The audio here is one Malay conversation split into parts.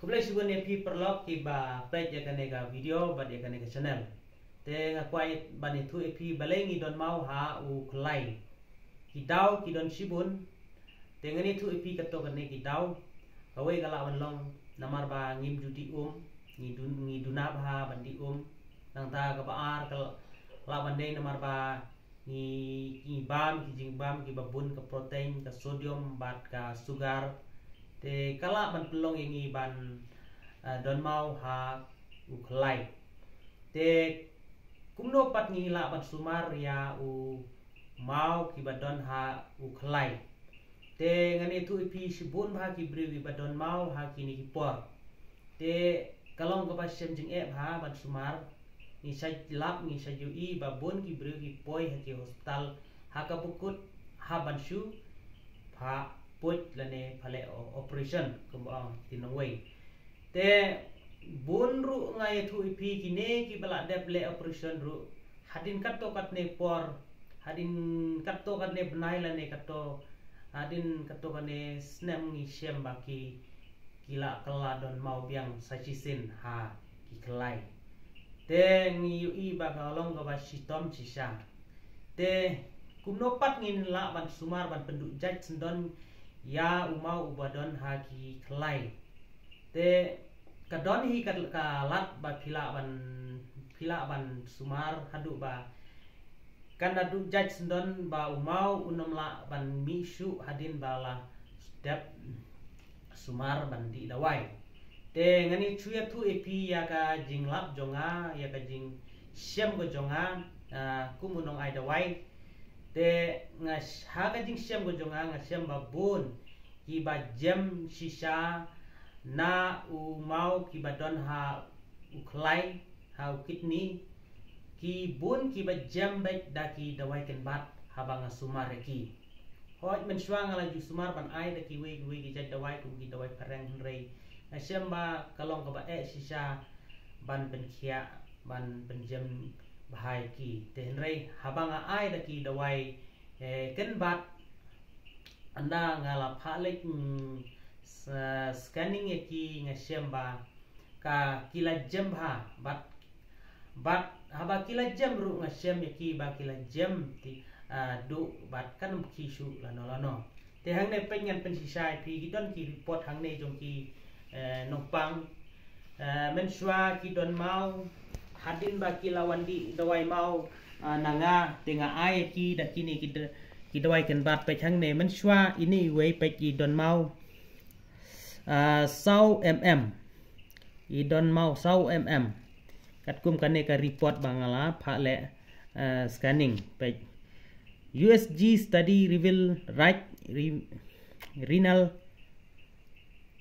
Kublai sugun epi perlok ki ba page ya kanega video ba dia kanega channel. Te ngakwai ban itu epi balengi don mau ha u klai. Ki dau ki don sibun. Te ngani tu epi kato kane ki dau. Kawai kala wan long namar ba ngim judi ngi dunab ha bandi nang ta ka baar kal lawan dei namar ba ngi bam ki jing bam ki babun ka protein ka sodium bat ka sugar. Te kala ban pelong yang ban don mau ha uklai. Te kumno pat ngi la ban sumar ya u mau ki badon ha uklai. Te ngani tu ipi sibun ha ki bri badon mau ha ki ni por. Te kalong ka pasem jing ha ban sumar ni sa lap ni sa jui babun ki bri ki poi ha ki hospital ha ka bukut ha ban shu ha put lane phale operation kumbang tinongway te bunru ngai thu ipi kine ki bala deple operation ru hadin katto katne por hadin katto katne benai lane katto hadin katto kane snem ngi shem baki kila kala don mau biang sachisin ha ki kelai te ngi ui ba kalong ka ba sitom sisa te kumno pat ngin la ban sumar ban penduk jaj sendon ya umau ubadon haki kelai te kadon hi kalat ba pila ban sumar hadu ba kan adu jaj sendon ba umau unom la ban misu hadin bala step sumar ban di dawai te ngani chuya tu epi ya ka jing lap jonga ya ka jing syam go jonga kumunong ai dawai te ngas haga jing syam go jonga ngasyam babun ki ba jam sisa na u mau ki badon ha uklai ha kidney ki bun ki ba jam baik daki dawai ken bat habang sumar ki hoj men swang ala ju sumar ban ai daki we ki jaj dawai ku ki dawai pareng rei ngasyam ba kalong ka ba sisa ban penkhia ban penjam bahai ki tenrei habang ai daki dawai ken bat anda ngala phalik scanning ki ngasyam ba ka kila jam ha bat haba kila jam ru ngasyam ki ba kila jam ti du bat kan ki su lano te hang ne pengen pensisai pi gidon ki report hang ne jong ki nopang mensua ki don mau hadin ba ki lawan di dawai mau nanga tenga ai ki da kini ki dawai ken bat pe hang ne mensua ini we pe ki don mau sau i don mau sau kat kum kan ne ka report bangala pha le scanning pe USG study reveal right renal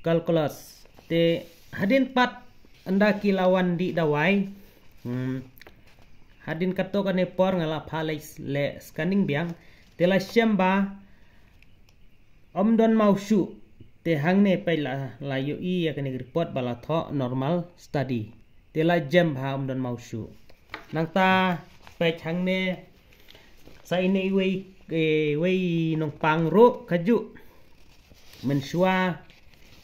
calculus te hadin pat anda kilawan di dawai hadin kato kan ne por ngala pha le scanning biang tela syamba don mau shu te hang ne pe la yu i ya kan report bala tho normal study tela jam ha don mau shu nang ta pe hang ne sai ne we nong pang ro kaju mensua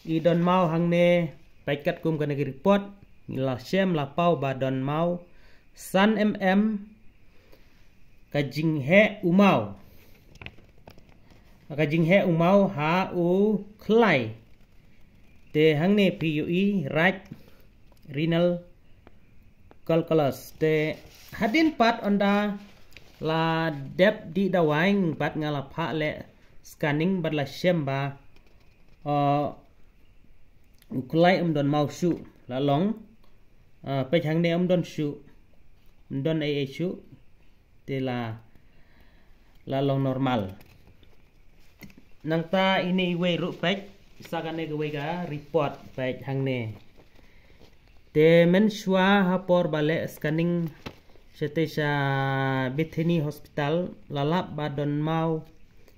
i don mau hang ne pe kat kum kan report la syam la pau ba don mau san kajing he umau ha u klai te hang ne pui right renal calculus te hadin pat onda la dep di dawai pat ngala pha le scanning bat la shemba u klai don mau shu la long pe hang ne don shu don ai shu te la long normal nang ta ini we ru pek sakane ke we ga report pek hang ne te men shwa ha por bale scanning setesa Bethany hospital lalap badon mau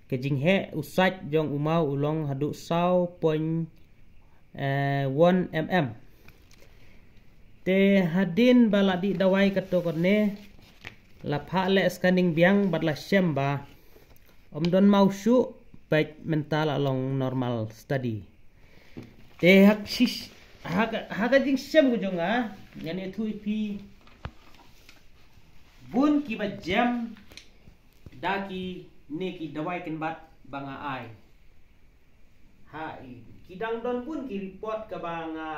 ke jing he usaj jong umau ulong hadu sau point 1 te hadin bala di dawai kato ne la pha le scanning biang badla shemba don mau shu baik mental along normal study te haga jing sem gujonga yani thu ipi bun ki ba jam daki ne ki dawai ken bat banga ai ha kidang don pun ki report ka banga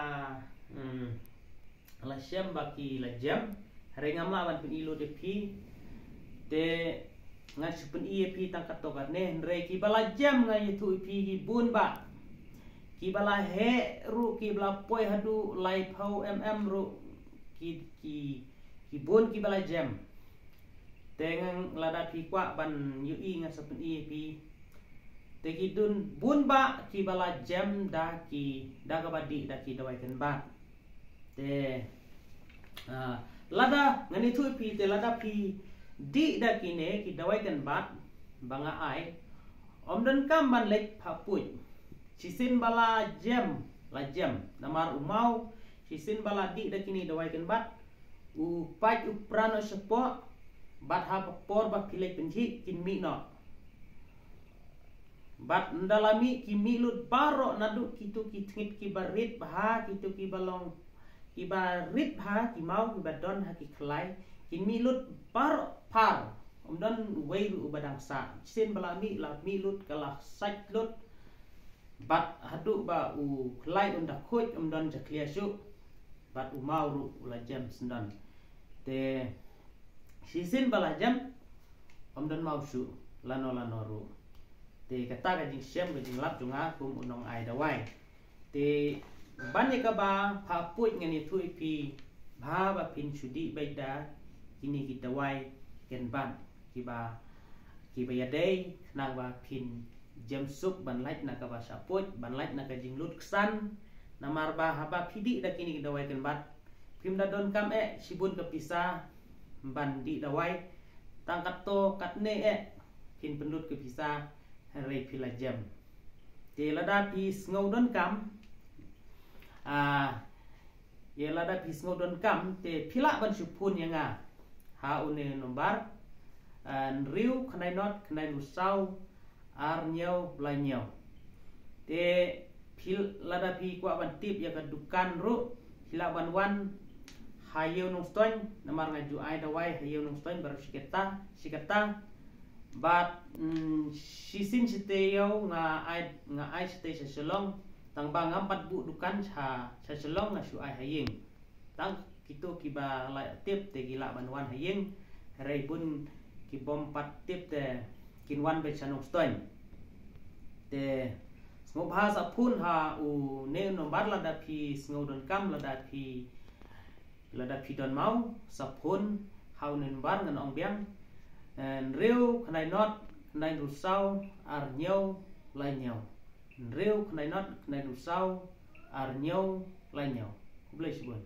la sem baki la jam rengam la ban pin ilo de pi te ngai supen ie pi tangkat to ne re ki bala jam ngai thu pi ki bun ba ki bala he ru ki bala poi hadu lai phau ru ki bun ki bala jam tengang lada pi kwa ban yu i nga sapen i pi te ki dun bun ba ki bala jam da ka badi da ki dawai ken ba te lada ngani thu pi te lada pi di da ki ne ki dawai ken ba banga ai om dan kam ban lek pha pui sisin bala jam la jam namar umau sisin bala di da kini dawai ken ba u pai u prano sepo bat ha por ba pilek penji kin mi no bat ndalami ki mi lut baro nadu kitu ki thngit ki barit bha kitu ki balong ki barit bha ki mau ki badon ha ki khlai kin mi lut baro par don wei ru badang sa sin balami la mi lut kala sait lut bat hadu ba u khlai unda khoi don ja clear su bat u mau ru la jam sendan te sisin bala jam om don mau su lano ru te kata ka jing sem ka jing lap junga kum unong ai dawai te banne ka ba pha pui ngani thui pi bha ba pin sudi baida kini ki dawai ken ban ki ba ya dei na ba pin jam sup ban lait na ka ba saput ban lait na ka jing lut ksan namar ba haba phidi da kini ki dawai ken ban pim da don kam sibun ka pisa ban di dawai tangkat to kat ne kin pendut ke pisa re pila jam te lada pis ngau don kam ye lada pis ngau don kam te pila ban supun yanga ha une nombar riu khnai not khnai rusau ar nyau blai nyau te pil lada pi kwa ban tip ya ka dukan ru hila ban wan hayo nung stoin namar ngaju ai dawai hayo nung stoin baru siketa bat sisin siteo nga ai site seselong tang bang 4 bu dukan sa seselong nga su ai haying tang kitu kiba la tip te gila banwan haying rei pun ki bom 4 tip te kinwan be sanung stoin te ngo bahasa pun ha u ne nombar la da pi ngo don kam la da pi don mau sapun hau nen bar ngan ong biang riu khnai not khnai rusau ar nyau lai nyau riu khnai not khnai rusau ar nyau lai nyau blai sibun